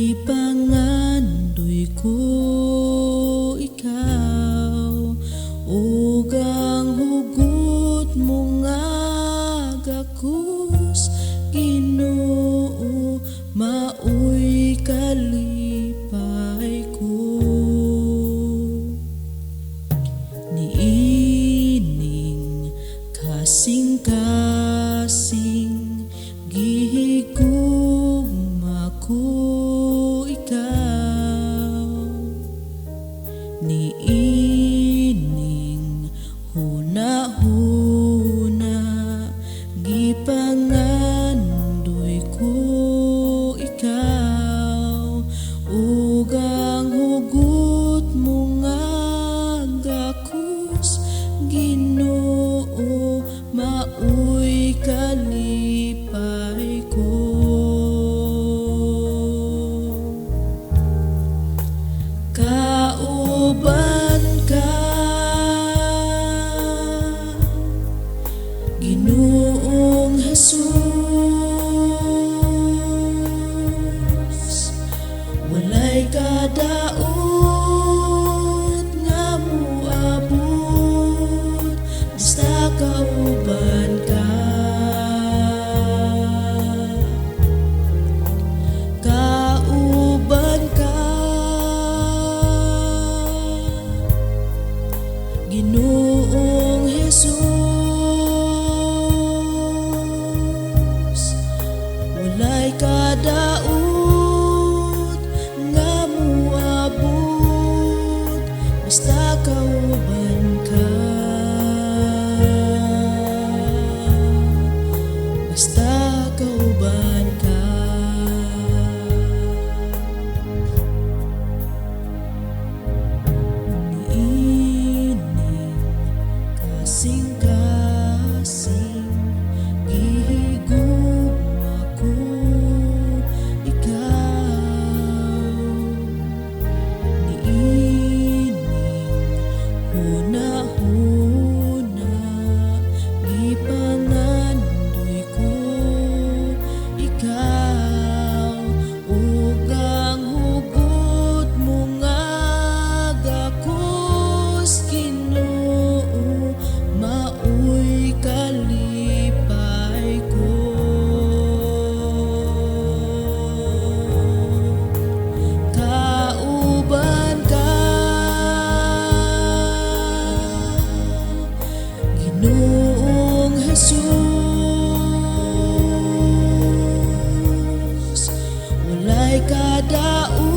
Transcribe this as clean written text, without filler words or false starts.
Gipangandoy ko ikaw, ug ang hugot mo nga gakus, Ginoo, maoy kalipay ko. Niining kasing-kasing gihigugma ko ikaw, niining huna-huna gipangandoy ko ikaw, ug ang hugot mo nga gakus, Ginoo, maoy kalipay ko. Kauban ka, Ginoong Jesus, walay kadaot nga moabot, basta kauban ka. Kauban ka, Ginoong Jesus, walay kadaot nga moabot, basta kauban ka. Basta kauban ka. Niining kasing-kasing gihigugma ko ikaw, niining huna-huna gipangandoy ko ikaw, ug ang hugot mo nga gakus, Ginoo, maoy kalipay ko. Kauban ka, Ginoong Jesus, walay kadaot